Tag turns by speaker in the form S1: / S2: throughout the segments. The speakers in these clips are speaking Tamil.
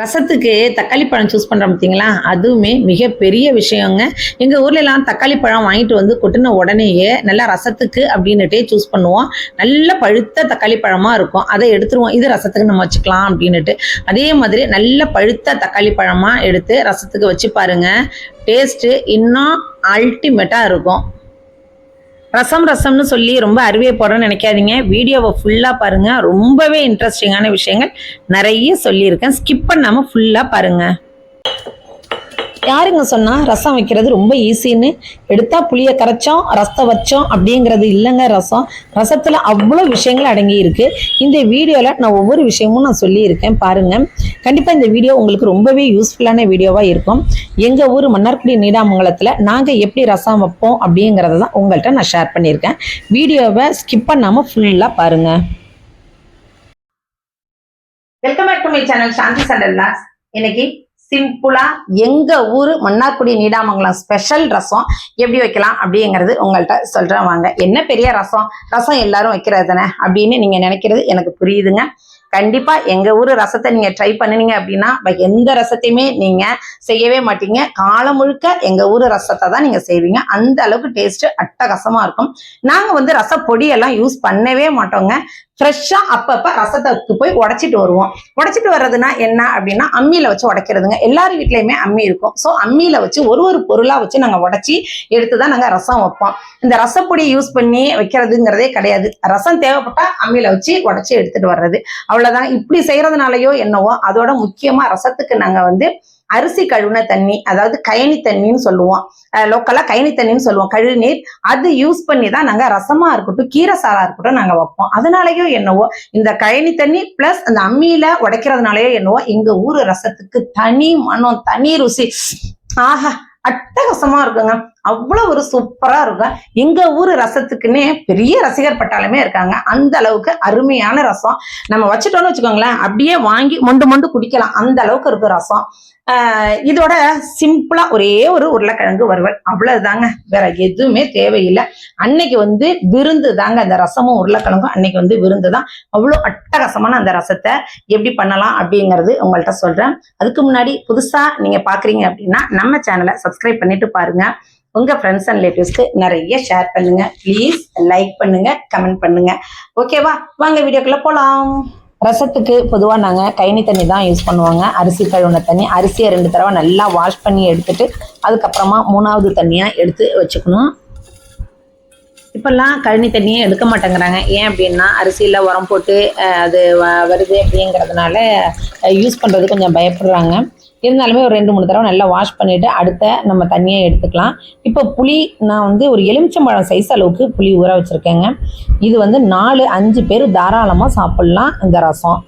S1: ரசத்துக்கு தக்காளி பழம் சூஸ் பண்ணுறோம் பார்த்தீங்களா, அதுவுமே மிகப்பெரிய விஷயங்க. எங்கள் ஊர்லலாம் தக்காளி பழம் வாங்கிட்டு வந்து கொட்டின உடனேயே நல்லா ரசத்துக்கு அப்படின்னுட்டே சூஸ் பண்ணுவோம். நல்ல பழுத்த தக்காளி பழமாக இருக்கும், அதை எடுத்துருவோம். இது ரசத்துக்கு நம்ம வச்சுக்கலாம் அப்படின்னுட்டு. அதே மாதிரி நல்ல பழுத்த தக்காளி பழமாக எடுத்து ரசத்துக்கு வச்சு பாருங்க, டேஸ்ட்டு இன்னும் அல்டிமேட்டாக இருக்கும். ரசம்னு சொல்லி ரொம்ப அருவியை போடுறேன்னு நினைக்காதீங்க. வீடியோவை ஃபுல்லாக பாருங்கள், ரொம்பவே இன்ட்ரெஸ்டிங்கான விஷயங்கள் நிறைய சொல்லியிருக்கேன். ஸ்கிப் பண்ணாமல் ஃபுல்லாக பாருங்கள். யாருங்க சொன்னால் ரசம் வைக்கிறது ரொம்ப ஈஸின்னு? எடுத்தால் புளியை கரைச்சோம் ரசத்தை வச்சோம் அப்படிங்கிறது இல்லைங்க. ரசத்தில் அவ்வளோ விஷயங்கள் அடங்கி இருக்குது. இந்த வீடியோவில் நான் ஒவ்வொரு விஷயமும் நான் சொல்லியிருக்கேன் பாருங்கள். கண்டிப்பாக இந்த வீடியோ உங்களுக்கு ரொம்பவே யூஸ்ஃபுல்லான வீடியோவாக இருக்கும். எங்கள் ஊர் மன்னார்குடி நீடாமங்கலத்தில் நாங்கள் எப்படி ரசம் வைப்போம் அப்படிங்கிறத தான் உங்கள்கிட்ட நான் ஷேர் பண்ணியிருக்கேன். வீடியோவை ஸ்கிப் பண்ணாமல் ஃபுல்லாக பாருங்கள். Welcome back to my channel Shanthi Chandalla. இன்னைக்கு சிம்பிளா எங்க ஊரு மன்னார்குடி நீடாமங்கலம் ஸ்பெஷல் ரசம் எப்படி வைக்கலாம் அப்படிங்கிறது உங்கள்கிட்ட சொல்றேன் வாங்க. என்ன பெரிய ரசம் எல்லாரும் வைக்கிறது தானே அப்படின்னு நீங்க நினைக்கிறது எனக்கு புரியுதுங்க. கண்டிப்பா எங்க ஊரு ரசத்தை நீங்க ட்ரை பண்ணினீங்க அப்படின்னா எந்த ரசத்தையுமே நீங்க செய்யவே மாட்டீங்க. காலம் முழுக்க எங்க ஊரு ரசத்தை தான் நீங்க செய்வீங்க. அந்த அளவுக்கு டேஸ்ட் அட்டகாசமா இருக்கும். நாங்க ரசப்பொடியெல்லாம் யூஸ் பண்ணவே மாட்டோங்க. ஃப்ரெஷ்ஷா அப்பப்ப ரசத்துக்கு போய் உடைச்சிட்டு வருவோம். உடைச்சிட்டு வர்றதுன்னா என்ன அப்படின்னா அம்மியில வச்சு உடைக்கிறதுங்க. எல்லாரும் வீட்லயுமே அம்மி இருக்கும். ஸோ அம்மியில வச்சு ஒரு பொருளா வச்சு நாங்க உடைச்சி எடுத்துதான் நாங்க ரசம் வைப்போம். இந்த ரசப்பொடி யூஸ் பண்ணி வைக்கிறதுங்கிறதே கிடையாது. ரசம் தேவைப்பட்டா அம்மியில வச்சு உடைச்சி எடுத்துட்டு வர்றது, அவ்வளவுதான். இப்படி செய்யறதுனாலயோ என்னவோ அதோட முக்கியமா ரசத்துக்கு நாங்க அரிசி கழுவுன தண்ணி, அதாவது கயனி தண்ணின்னு சொல்லுவோம், லோக்கலா கயனி தண்ணின்னு சொல்லுவோம், கழுநீர், அது யூஸ் பண்ணி தான் நாங்க ரசமா இருக்கட்டும் கீரை சாலா இருக்கட்டும் நாங்க வைப்போம். அதனாலயோ என்னவோ இந்த கயனி தண்ணி பிளஸ் அந்த அம்மியில உடைக்கிறதுனாலயோ என்னவோ எங்க ஊரு ரசத்துக்கு தனி மனம், தனி ருசி. ஆஹா, அட்டகாசமா இருக்குங்க. அவ்வளவு ஒரு சூப்பரா இருக்கும். எங்க ஊரு ரசத்துக்குன்னே பெரிய ரசிகர் பட்டாலுமே இருக்காங்க. அந்த அளவுக்கு அருமையான ரசம். நம்ம வச்சுட்டோம்னு வச்சுக்கோங்களேன், அப்படியே வாங்கி மொண்டு குடிக்கலாம், அந்த அளவுக்கு இருக்கு ரசம். இதோட சிம்பிளா ஒரே ஒரு உருளைக்கிழங்கு வறுவல், அவ்வளவுதாங்க. வேற எதுவுமே தேவையில்லை. அன்னைக்கு விருந்து தாங்க அந்த ரசமும் உருளைக்கிழங்கும். அன்னைக்கு விருந்து தான். அவ்வளோ அட்டகாசமான அந்த ரசத்தை எப்படி பண்ணலாம் அப்படிங்கிறது உங்கள்கிட்ட சொல்றேன். அதுக்கு முன்னாடி புதுசா நீங்க பாக்குறீங்க அப்படின்னா நம்ம சேனலை சப்ஸ்கிரைப் பண்ணிட்டு பாருங்க. உங்க ஃப்ரெண்ட்ஸ் அண்ட் ரிலேட்டிவ்ஸ்க்கு நிறைய ஷேர் பண்ணுங்க. ப்ளீஸ் லைக் பண்ணுங்க, கமெண்ட் பண்ணுங்க. ஓகேவா, வாங்க வீடியோக்குள்ள போலாம். ரசத்துக்கு பொதுவாக நாங்கள் கயனி தண்ணி தான் யூஸ் பண்ணுவாங்க. அரிசி கழுவுன தண்ணி, அரிசியை 2 தடவை நல்லா வாஷ் பண்ணி எடுத்துட்டு அதுக்கப்புறமா 3வது தண்ணியாக எடுத்து வச்சுக்கணும். இப்பெல்லாம் கழனி தண்ணியே எடுக்க மாட்டேங்கிறாங்க. ஏன் அப்படின்னா அரிசியில் உரம் போட்டு அது வருது அப்படிங்கிறதுனால யூஸ் பண்ணுறது கொஞ்சம் பயப்படுறாங்க. இருந்தாலுமே ஒரு 2-3 தடவை நல்லா வாஷ் பண்ணிவிட்டு அடுத்த நம்ம தண்ணியை எடுத்துக்கலாம். இப்போ புளி நான் ஒரு எலுமிச்சம்பழம் சைஸ் அளவுக்கு புளி ஊற வச்சுருக்கேங்க. இது 4-5 பேர் தாராளமாக சாப்பிட்லாம் இந்த ரசம்.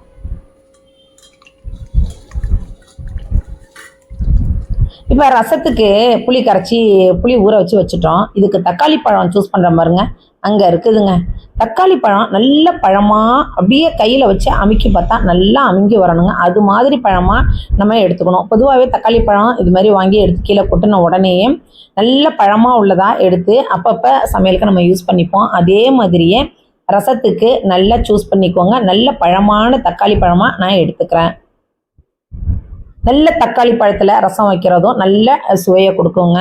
S1: இப்போ ரசத்துக்கு புளி கரைச்சி புளி ஊற வச்சுட்டோம். இதுக்கு தக்காளி பழம் சூஸ் பண்ணுற பாருங்க, அங்கே இருக்குதுங்க. தக்காளி பழம் நல்ல பழமாக அப்படியே கையில் வச்சு அமுக்கி பார்த்தா நல்லா அமுங்கி வரணுங்க. அது மாதிரி பழமாக நம்ம எடுத்துக்கணும். பொதுவாகவே தக்காளி பழம் இது மாதிரி வாங்கி எடுத்து கீழே கொட்டின உடனேயே நல்ல பழமாக உள்ளதாக எடுத்து அப்பப்போ சமையலுக்கு நம்ம யூஸ் பண்ணிப்போம். அதே மாதிரியே ரசத்துக்கு நல்லா சூஸ் பண்ணிக்கோங்க. நல்ல பழமான தக்காளி பழமாக நான் எடுத்துக்கிறேன். நல்ல தக்காளி பழத்தில் ரசம் வைக்கிறதும் நல்ல சுவையை கொடுக்குங்க.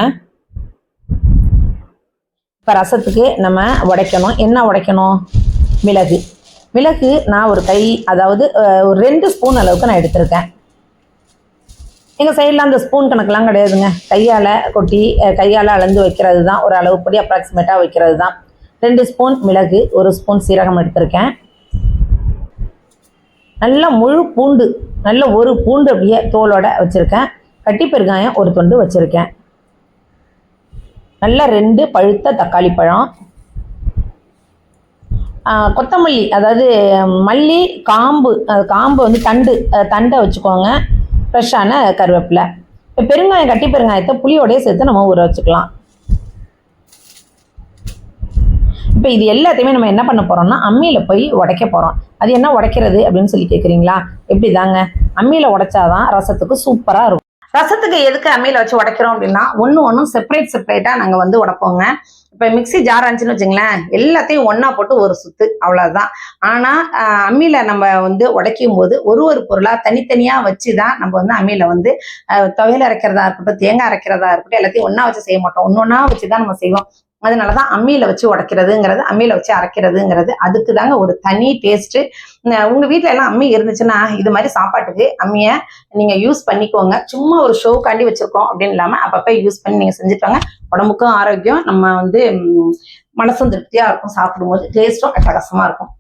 S1: இப்போ ரசத்துக்கு நம்ம உடைக்கணும். என்ன உடைக்கணும்? மிளகு நான் ஒரு கை, அதாவது ஒரு 2 ஸ்பூன் அளவுக்கு நான் எடுத்திருக்கேன். எங்கள் சைடில் அந்த ஸ்பூன் கணக்கெலாம் கிடையாதுங்க. கையால் கொட்டி கையால் அளந்து வைக்கிறது தான், ஒரு அளவுப்படி அப்ராக்சிமேட்டாக வைக்கிறது தான். 2 ஸ்பூன் மிளகு, 1 ஸ்பூன் சீரகம் எடுத்திருக்கேன். நல்ல முழு பூண்டு, நல்ல ஒரு பூண்டு அப்படியே தோலோட வச்சுருக்கேன். கட்டி பெருங்காயம் 1 துண்டு வச்சுருக்கேன். நல்ல 2 பழுத்த தக்காளி பழம், கொத்தமல்லி, அதாவது மல்லி காம்பு தண்டை வச்சுக்கோங்க. ஃப்ரெஷ்ஷான கருவேப்பிலை. இப்போ பெருங்காயம், கட்டி பெருங்காயத்தை புளியோடய சேர்த்து நம்ம ஊற வச்சுக்கலாம். இப்போ இது எல்லாத்தையுமே நம்ம என்ன பண்ண போகிறோம்னா அம்மியில் போய் உடைக்க போகிறோம். அது என்ன உடைக்கிறது அப்படின்னு சொல்லி கேட்குறீங்களா? எப்படி தாங்க, அம்மியில் உடைச்சாதான் ரசத்துக்கு சூப்பராக இருக்கும். ரசத்துக்கு எதுக்கு அம்மியில் வச்சு உடைக்கிறோம் அப்படின்னா ஒன்றும் செப்பரேட்டாக நாங்கள் உடைப்போங்க. இப்போ மிக்சி ஜார் இருந்துச்சுன்னு வச்சுங்களேன், எல்லாத்தையும் ஒன்றா போட்டு ஒரு சுத்து அவ்வளோதான். ஆனால் அம்மியில் நம்ம வந்து உடைக்கும் போது ஒரு பொருளாக தனித்தனியாக வச்சு தான் நம்ம வந்து அம்மியில் வந்து துவையல் அரைக்கிறதா இருக்கட்டும், தேங்காய் அரைக்கிறதா இருக்கட்டும், எல்லாத்தையும் ஒன்றா வச்சு செய்ய மாட்டோம். ஒன்றா வச்சு தான் நம்ம செய்வோம். அதனால தான் அம்மியில் வச்சு உடைக்கிறதுங்கிறது, அம்மியில் வச்சு அரைக்கிறதுங்கிறது அதுக்கு தாங்க ஒரு தனி டேஸ்ட்டு. உங்கள் வீட்டில் எல்லாம் அம்மி இருந்துச்சுன்னா இது மாதிரி சாப்பாட்டுக்கு அம்மியை நீங்கள் யூஸ் பண்ணிக்கோங்க. சும்மா ஒரு ஷோக்காண்டி வச்சுருக்கோம் அப்படின்னு இல்லாமல் அப்பப்போ யூஸ் பண்ணி நீங்கள் செஞ்சுட்டாங்க. உடம்புக்கும் ஆரோக்கியம், நம்ம வந்து மனசும் திருப்தியாக இருக்கும், சாப்பிடும்போது டேஸ்ட்டும் அட்டகாசமாக இருக்கும்.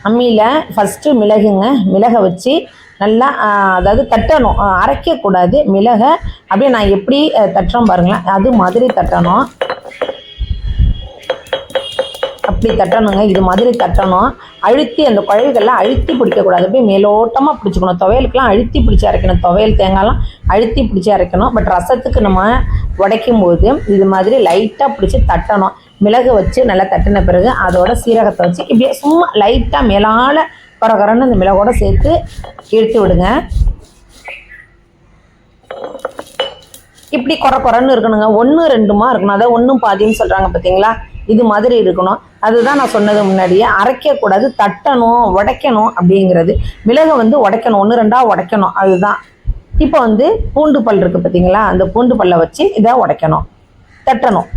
S1: அம்மியில் ஃபஸ்ட்டு மிளகை வச்சு நல்லா அதாவது தட்டணும், அரைக்கக்கூடாது. மிளகை அப்படியே நான் எப்படி தட்டுறோம் பாருங்களேன், அது மாதிரி தட்டணும். அப்படி தட்டணுங்க, இது மாதிரி தட்டணும். அழுத்தி அந்த குழவிகள்லாம் அழுத்தி பிடிக்கக்கூடாது, அப்படியே மேலோட்டமாக பிடிச்சிக்கணும். துவையலுக்கெல்லாம் அழுத்தி பிடிச்சி அரைக்கணும், துவையல் தேங்காய்லாம் அழுத்தி பிடிச்சி அரைக்கணும். பட் ரசத்துக்கு நம்ம உடைக்கும் போது இது மாதிரி லைட்டாக பிடிச்சி தட்டணும். மிளகு வச்சு நல்லா தட்டின பிறகு அதோட சீரகத்தை வச்சு இப்படியே சும்மா லைட்டாக மேலால் கொரகரன்னு அந்த மிளகோட சேர்த்து இழுத்து விடுங்க. இப்படி கொரன்னு இருக்கணுங்க, 1-2மா இருக்கணும். அதாவது 1 பாதின்னு சொல்கிறாங்க பார்த்தீங்களா, இது மாதிரி இருக்கணும். அதுதான் நான் சொன்னது முன்னாடியே, அரைக்கக்கூடாது, தட்டணும், உடைக்கணும் அப்படிங்கிறது. மிளகை வந்து உடைக்கணும், 1-2 உடைக்கணும், அதுதான். இப்போ வந்து பூண்டு பல் இருக்குது பார்த்தீங்களா, அந்த பூண்டு பல்லை வச்சு இதை உடைக்கணும், தட்டணும்.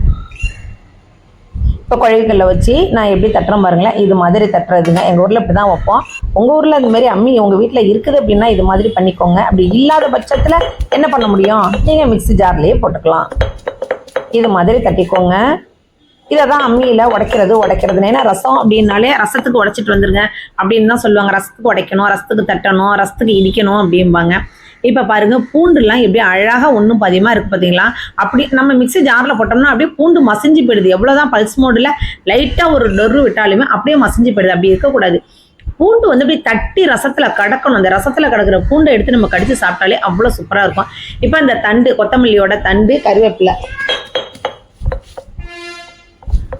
S1: இப்போ குழவிகளில் வச்சு நான் எப்படி தட்டுறேன் பாருங்களேன், இது மாதிரி தட்டுறதுங்க. எங்கள் ஊரில் இப்படி தான் வைப்போம். உங்கள் ஊரில் இந்த மாதிரி அம்மி உங்கள் வீட்டில் இருக்குது அப்படின்னா இது மாதிரி பண்ணிக்கோங்க. அப்படி இல்லாத பட்சத்தில் என்ன பண்ண முடியும், நீங்கள் மிக்ஸி ஜார்லேயே போட்டுக்கலாம். இது மாதிரி தட்டிக்கோங்க. இதை தான் அம்மியில் உடைக்கிறதுன்னு. ஏன்னா ரசம் அப்படின்னாலே ரசத்துக்கு உடைச்சிட்டு வந்துருங்க அப்படின்னு தான் சொல்லுவாங்க. ரசத்துக்கு உடைக்கணும், ரசத்துக்கு தட்டணும், ரசத்துக்கு இடிக்கணும் அப்படிம்பாங்க. இப்போ பாருங்கள், பூண்டுலாம் எப்படி அழகாக 1 பாதியமாக இருக்குது பார்த்தீங்களா. அப்படி நம்ம மிக்ஸி ஜாரில் போட்டோம்னா அப்படியே பூண்டு மசிஞ்சு போயிடுது. எவ்வளோதான் பல்ஸ் மோடில் லைட்டாக ஒரு டொரு விட்டாலுமே அப்படியே மசிஞ்சு போயிடுது. அப்படி இருக்கக்கூடாது. பூண்டு வந்து அப்படி தட்டி ரசத்தில் கடக்கணும். அந்த ரசத்தில் கடக்கிற பூண்டை எடுத்து நம்ம கடித்து சாப்பிட்டாலே அவ்வளோ சூப்பராக இருக்கும். இப்போ இந்த தண்டு, கொத்தமல்லியோட தண்டு, கருவேப்பிலை,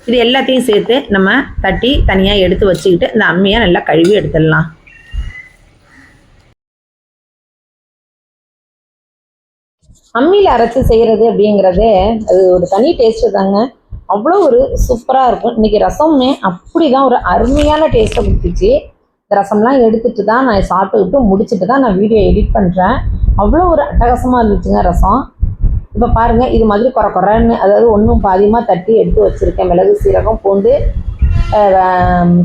S1: இது எல்லாத்தையும் சேர்த்து நம்ம தட்டி தனியாக எடுத்து வச்சுக்கிட்டு இந்த அம்மியை நல்லா கழுவி எடுத்துடலாம். அம்மியில் அரைச்சி செய்கிறது அப்படிங்கிறது அது ஒரு தனி டேஸ்ட்டு தாங்க. அவ்வளோ ஒரு சூப்பராக இருக்கும். இன்றைக்கி ரசமே அப்படி தான் ஒரு அருமையான டேஸ்ட்டை கொடுத்துச்சு. இந்த ரசம்லாம் எடுத்துகிட்டு தான் நான் சாப்பிட்டுக்கிட்டு முடிச்சுட்டு தான் நான் வீடியோ எடிட் பண்ணுறேன். அவ்வளோ ஒரு அட்டகாசமாக இருந்துச்சுங்க ரசம். இப்போ பாருங்கள், இது மாதிரி கொரன்னு அதாவது 1 பாதியமாக தட்டி எடுத்து வச்சுருக்கேன். மிளகு, சீரகம், பூண்டு,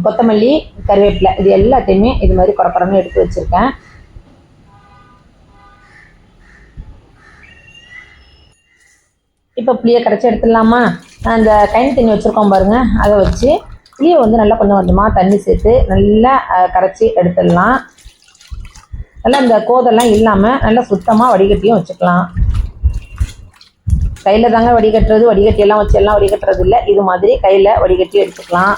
S1: கொத்தமல்லி, கருவேப்பிலை, இது எல்லாத்தையுமே இது மாதிரி கொரன்னு எடுத்து வச்சுருக்கேன். இப்போ புளியை கரைச்சி எடுத்துடலாமா. அந்த கைனி தண்ணி வச்சுருக்கோம் பாருங்கள், அதை வச்சு புளியை வந்து நல்லா கொஞ்சம் கொஞ்சமாக தண்ணி சேர்த்து நல்லா கரைச்சி எடுத்துடலாம். நல்லா இந்த கோதெல்லாம் இல்லாமல் நல்லா சுத்தமாக வடிகட்டியும் வச்சுக்கலாம். கையில் தாங்க வடிகட்டுறது, வடிகட்டியெல்லாம் வச்சு எல்லாம் வடிகட்டுறது இல்லை, இது மாதிரி கையில் வடிகட்டி எடுத்துக்கலாம்.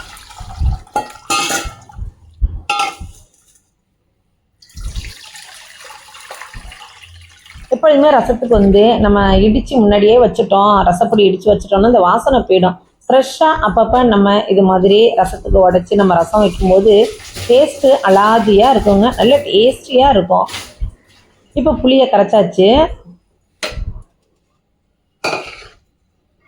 S1: எப்பொழுதுமே ரசத்துக்கு வந்து நம்ம இடித்து முன்னாடியே வச்சுட்டோம், ரசப்பொடி இடித்து வச்சுட்டோம்னா இந்த வாசனை போயிடும். ஃப்ரெஷ்ஷாக அப்பப்போ நம்ம இது மாதிரி ரசத்துக்கு உடச்சி நம்ம ரசம் வைக்கும்போது டேஸ்ட்டு அலாதியாக இருக்குங்க, நல்ல டேஸ்டியாக இருக்கும். இப்போ புளியை கரைச்சாச்சு.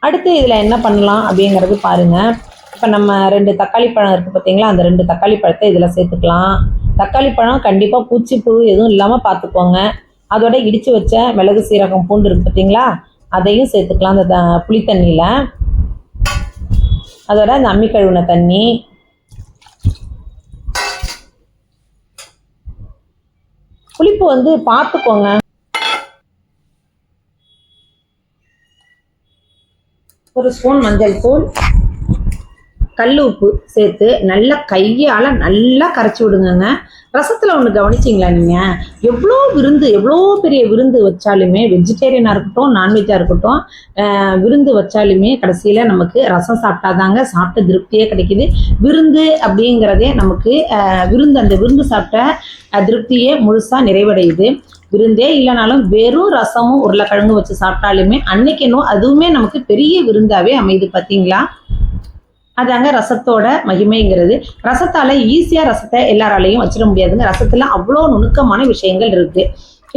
S1: அடுத்து இதில் என்ன பண்ணலாம் அப்படிங்கிறது பாருங்கள். இப்போ நம்ம 2 தக்காளி பழம் இருக்குது பார்த்தீங்களா, அந்த 2 தக்காளி பழத்தை இதில் சேர்த்துக்கலாம். தக்காளி பழம் கண்டிப்பாக பூச்சி புழு எதுவும் இல்லாமல் பார்த்துக்கோங்க. அதோட இடித்து வச்ச மிளகு, சீரகம், பூண்டு இருக்குது பார்த்தீங்களா, அதையும் சேர்த்துக்கலாம் அந்த புளி தண்ணியில். அதோட அந்த அம்மி கழுவின தண்ணி, புளிப்பு வந்து பார்த்துக்கோங்க. ஒரு ஸ்பூன் மஞ்சள் தூள், கல் உப்பு சேர்த்து நல்லா கையால் நல்லா கரைச்சி விடுங்க. ரசத்தில் ஒன்று கவனிச்சிங்களா நீங்கள், எவ்வளோ பெரிய விருந்து வச்சாலுமே, வெஜிடேரியனாக இருக்கட்டும் நான்வெஜ்ஜாக இருக்கட்டும், விருந்து வச்சாலுமே கடைசியில் நமக்கு ரசம் சாப்பிட்டாதாங்க சாப்பிட்ட திருப்தியே கிடைக்கிது. விருந்து அப்படிங்கிறதே நமக்கு அந்த விருந்து சாப்பிட்ட திருப்தியே முழுசாக நிறைவடையுது. விருந்தே இல்லைனாலும் வெறும் ரசமும் உருளைக்கிழங்கு வச்சு சாப்பிட்டாலுமே அன்னைக்கு இன்னும் அதுவுமே நமக்கு பெரிய விருந்தாவே அமையுது பார்த்தீங்களா. அதாங்க ரசத்தோட மகிமைங்கிறது. ரசத்தால் ஈஸியாக ரசத்தை எல்லாராலையும் வச்சிட முடியாதுங்க. ரசத்தில் அவ்வளோ நுணுக்கமான விஷயங்கள் இருக்குது.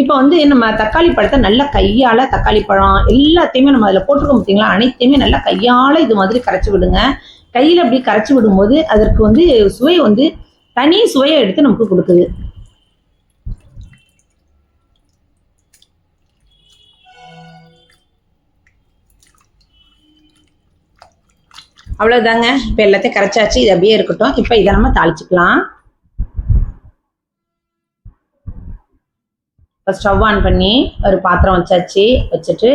S1: இப்போ வந்து நம்ம தக்காளி பழத்தை நல்லா கையால் தக்காளி பழம் எல்லாத்தையுமே நம்ம அதில் போட்டிருக்கோம் பார்த்தீங்களா, அனைத்தையுமே நல்லா கையால் இது மாதிரி கரைச்சி விடுங்க. கையில் அப்படி கரைச்சி விடும்போது அதற்கு வந்து சுவை வந்து தனி சுவையை எடுத்து நமக்கு கொடுக்குது. அவ்வளோதாங்க. இப்போ எல்லாத்தையும் கரைச்சாச்சு, இது அப்படியே இருக்கட்டும். இப்போ இதை நம்ம தாளிச்சுக்கலாம். இப்போ ஸ்டவ் ஆன் பண்ணி ஒரு பாத்திரம் வச்சாச்சு. வச்சுட்டு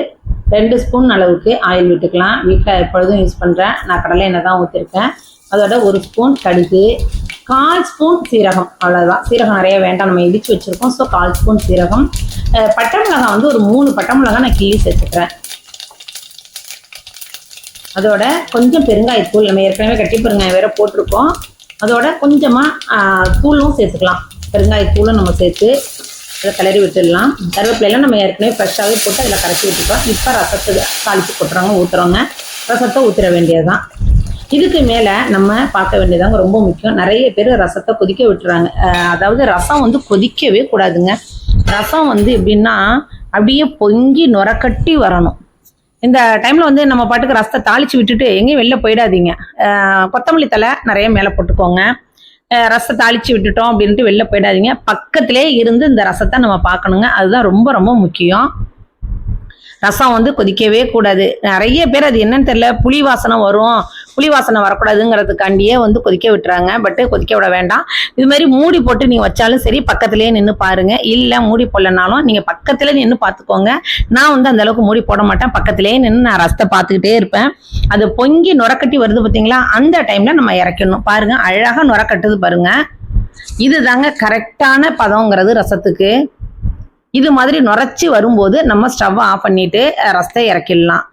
S1: 2 ஸ்பூன் அளவுக்கு ஆயில் விட்டுக்கலாம். வீட்டில் எப்பொழுதும் யூஸ் பண்ணுறேன், நான் கடலை எண்ணெய் தான் ஊற்றிருக்கேன். அதோட 1 ஸ்பூன் கடுகு, 1/4 ஸ்பூன் சீரகம். அவ்வளோதான். சீரகம் நிறைய வேண்டாம், நம்ம இடித்து வச்சுருக்கோம். ஸோ 1/4 ஸ்பூன் சீரகம். பட்டை மிளகாய் வந்து ஒரு 3 பட்டை மிளகாய் நான் கிள்ளி சேர்த்துக்கிறேன். அதோட கொஞ்சம் பெருங்காயத்தூள், நம்ம ஏற்கனவே கட்டி பெருங்காயம் வேறு போட்டிருக்கோம். அதோட கொஞ்சமாக தூளும் சேர்த்துக்கலாம். பெருங்காயத்தூளும் நம்ம சேர்த்து அதை கிளறி விட்டுடலாம். கருவேப்பிலையெல்லாம் நம்ம ஏற்கனவே ஃப்ரெஷ்ஷாகவே போட்டு அதில் கரைச்சி விட்டுருக்கோம். இப்போ ரசத்தை தாளித்து போட்டுறோங்க, ஊற்றுறோங்க. ரசத்தை ஊற்றிட வேண்டியது தான். இதுக்கு மேலே நம்ம பார்க்க வேண்டியதாங்க ரொம்ப முக்கியம். நிறைய பேர் ரசத்தை கொதிக்க விட்டுறாங்க. அதாவது ரசம் வந்து கொதிக்கவே கூடாதுங்க. ரசம் வந்து எப்படின்னா அப்படியே பொங்கி நுரக்கட்டி வரணும். இந்த டைமில் வந்து நம்ம பாட்டுக்கு ரசத்தை தாளித்து விட்டுட்டு எங்கேயும் வெளில போயிடாதீங்க. கொத்தமல்லி தழை நிறைய மேலே போட்டுக்கோங்க. ரசத்தை தாளித்து விட்டுட்டோம் அப்படின்ட்டு வெளில போயிடாதீங்க. பக்கத்திலே இருந்து இந்த ரசத்தை நம்ம பார்க்கணுங்க. அதுதான் ரொம்ப ரொம்ப முக்கியம். ரசம் வந்து கொதிக்கவே கூடாது. நிறைய பேர் அது என்னன்னு தெரியல, புளி வாசனை வரும், புளி வாசனை வரக்கூடாதுங்கிறதுக்காண்டியே வந்து கொதிக்க விட்டுறாங்க. பட்டு கொதிக்க விட வேண்டாம். இது மாதிரி மூடி போட்டு நீங்கள் வச்சாலும் சரி, பக்கத்துலேயே நின்று பாருங்க. இல்லை மூடி போடலனாலும் நீங்கள் பக்கத்துல நின்று பார்த்துக்கோங்க. நான் வந்து அந்த அளவுக்கு மூடி போட மாட்டேன், பக்கத்துலேயே நின்று நான் ரசத்தை பார்த்துக்கிட்டே இருப்பேன். அது பொங்கி நுரக்கட்டி வருது பார்த்தீங்களா, அந்த டைம்ல நம்ம இறக்கணும். பாருங்க, அழகாக நுரக்கட்டுது பாருங்க. இதுதாங்க கரெக்டான பதங்கிறது ரசத்துக்கு. இது மாதிரி நுரைச்சி வரும்போது நம்ம ஸ்டவ்வை ஆஃப் பண்ணிட்டு ரசத்தை இறக்கிடலாம்.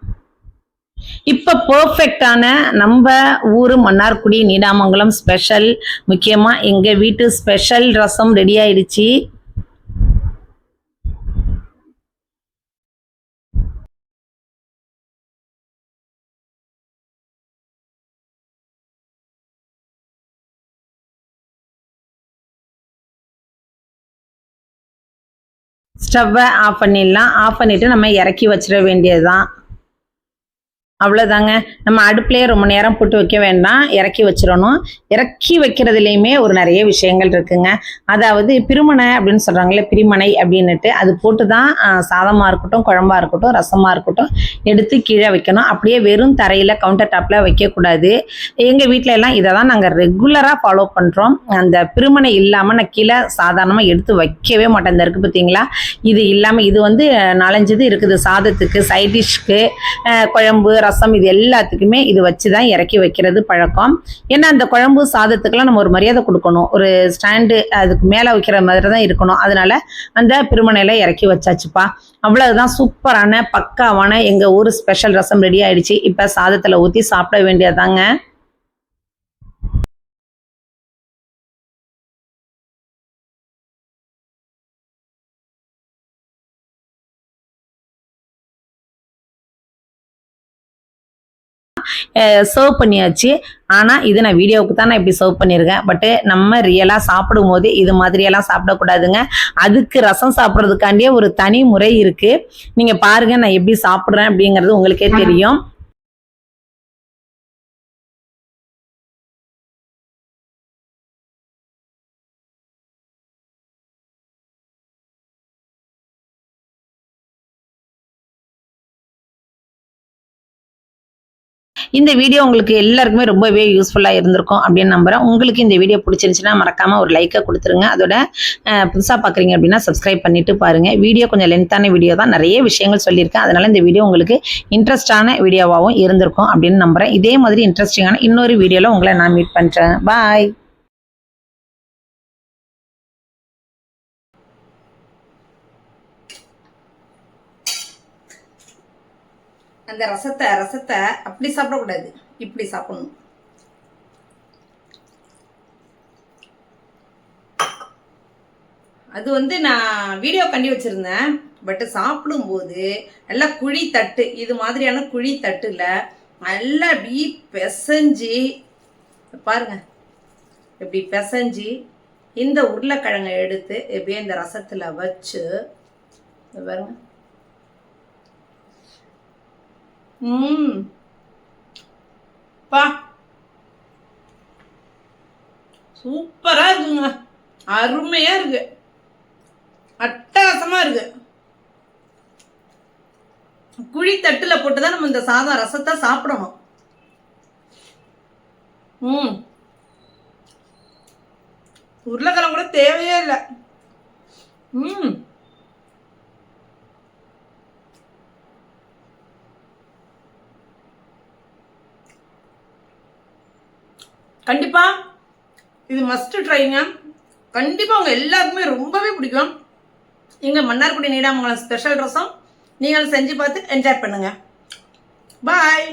S1: இப்போ பர்ஃபெக்டான நம்ம ஊர் மன்னார்குடி நீடாமங்கலம் ஸ்பெஷல், முக்கியமாக எங்கள் வீட்டு ஸ்பெஷல் ரசம் ரெடி ஆயிடுச்சு. ஸ்டவ்வை ஆஃப் பண்ணிடலாம். ஆஃப் பண்ணிவிட்டு நம்ம இறக்கி வச்சிட வேண்டியது தான். அவ்வளோதாங்க. நம்ம அடுப்புலேயே ரொம்ப நேரம் போட்டு வைக்க வேண்டாம், இறக்கி வச்சிடணும். இறக்கி வைக்கிறதுலையுமே ஒரு நிறைய விஷயங்கள் இருக்குங்க. அதாவது பிரிமனை அப்படின்னு சொல்கிறாங்களே, பிரிமனை அப்படின்னுட்டு அது போட்டு தான் சாதமாக இருக்கட்டும், குழம்பாக இருக்கட்டும், ரசமாக இருக்கட்டும் எடுத்து கீழே வைக்கணும். அப்படியே வெறும் தரையில் கவுண்டர் டாப்பில் வைக்கக்கூடாது. எங்கள் வீட்டில எல்லாம் இதை தான் நாங்கள் ரெகுலராக ஃபாலோ பண்ணுறோம். அந்த பிரிமனை இல்லாமல் நான் கீழே சாதாரணமாக எடுத்து வைக்கவே மாட்டேன். இந்த இருக்குது பார்த்தீங்களா, இது இல்லாமல் இது வந்து 4-5 இது இருக்குது. சாதத்துக்கு, சைட் டிஷ்க்கு, குழம்பு, ரசம், இது எல்லாத்துக்குமே இது வச்சு தான் இறக்கி வைக்கிறது பழக்கம். ஏன்னா அந்த குழம்பு சாதத்துக்கெல்லாம் நம்ம ஒரு மரியாதை கொடுக்கணும். ஒரு ஸ்டாண்டு அதுக்கு மேலே வைக்கிற மாதிரி தான் இருக்கணும். அதனால அந்த பிரிமனையில இறக்கி வச்சாச்சுப்பா. அவ்வளவுதான். சூப்பரான பக்காவான எங்கள் ஊர் ஸ்பெஷல் ரசம் ரெடி ஆயிடுச்சு. இப்போ சாதத்தில் ஊற்றி சாப்பிட வேண்டியதாங்க. சர்வ் பண்ணியாச்சு. ஆனால் இது நான் வீடியோவுக்கு தான் நான் இப்படி சர்வ் பண்ணியிருக்கேன். பட்டு நம்ம ரியலாக சாப்பிடும் போது இது மாதிரியெல்லாம் சாப்பிடக்கூடாதுங்க. அதுக்கு ரசம் சாப்பிட்றதுக்காண்டியே ஒரு தனி முறை இருக்குது. நீங்கள் பாருங்கள் நான் எப்படி சாப்பிட்றேன் அப்படிங்கிறது உங்களுக்கே தெரியும். இந்த வீடியோ உங்களுக்கு எல்லாருக்குமே ரொம்பவே யூஸ்ஃபுல்லாக இருந்திருக்கும் அப்படின்னு நம்புகிறேன். உங்களுக்கு இந்த வீடியோ பிடிச்சிருந்துச்சுன்னா மறக்காமல் ஒரு லைக்கை கொடுத்துருங்க. அதோட புதுசாக பார்க்குறீங்க அப்படின்னா சப்ஸ்கிரைப் பண்ணிட்டு பாருங்கள். வீடியோ கொஞ்சம் லென்த்தான வீடியோ தான், நிறைய விஷயங்கள் சொல்லியிருக்கேன். அதனால் இந்த வீடியோ உங்களுக்கு இன்ட்ரெஸ்டான வீடியோவாகவும் இருந்திருக்கும் அப்படின்னு நம்புகிறேன். இதே மாதிரி இன்ட்ரெஸ்டிங்கான இன்னொரு வீடியோவில் உங்களை நான் மீட் பண்ணுறேன். பாய். அந்த ரசத்தை அப்படி சாப்பிடக்கூடாது, இப்படி சாப்பிடணும். அது வந்து நான் வீடியோ கண்டி வச்சிருந்தேன். பட் சாப்பிடும்போது நல்லா குழி தட்டு, இது மாதிரியான குழி தட்டுல நல்லா இப்படி பிசைஞ்சு பாருங்க, இப்படி பிசைஞ்சு இந்த உருளைக்கிழங்கை எடுத்து எப்படியே இந்த ரசத்துல வச்சு இது பாருங்க. பா சூப்பரா இருக்குங்க, அருமையா இருக்கு, அட்டகாசமா இருக்கு. குழி தட்டுல போட்டுதான் நம்ம இந்த சாதம் ரசத்தை சாப்பிடணும். உருளைக்கிழங்கு கூட தேவையே இல்லை. கண்டிப்பா இது மஸ்ட் ட்ரைங்க. கண்டிப்பா உங்க எல்லாருக்குமே ரொம்பவே பிடிக்கும். எங்க மன்னார்குடி நீடாமங்கலம் ஸ்பெஷல் ரசம் நீங்கள் செஞ்சு பார்த்து என்ஜாய் பண்ணுங்க. பாய்.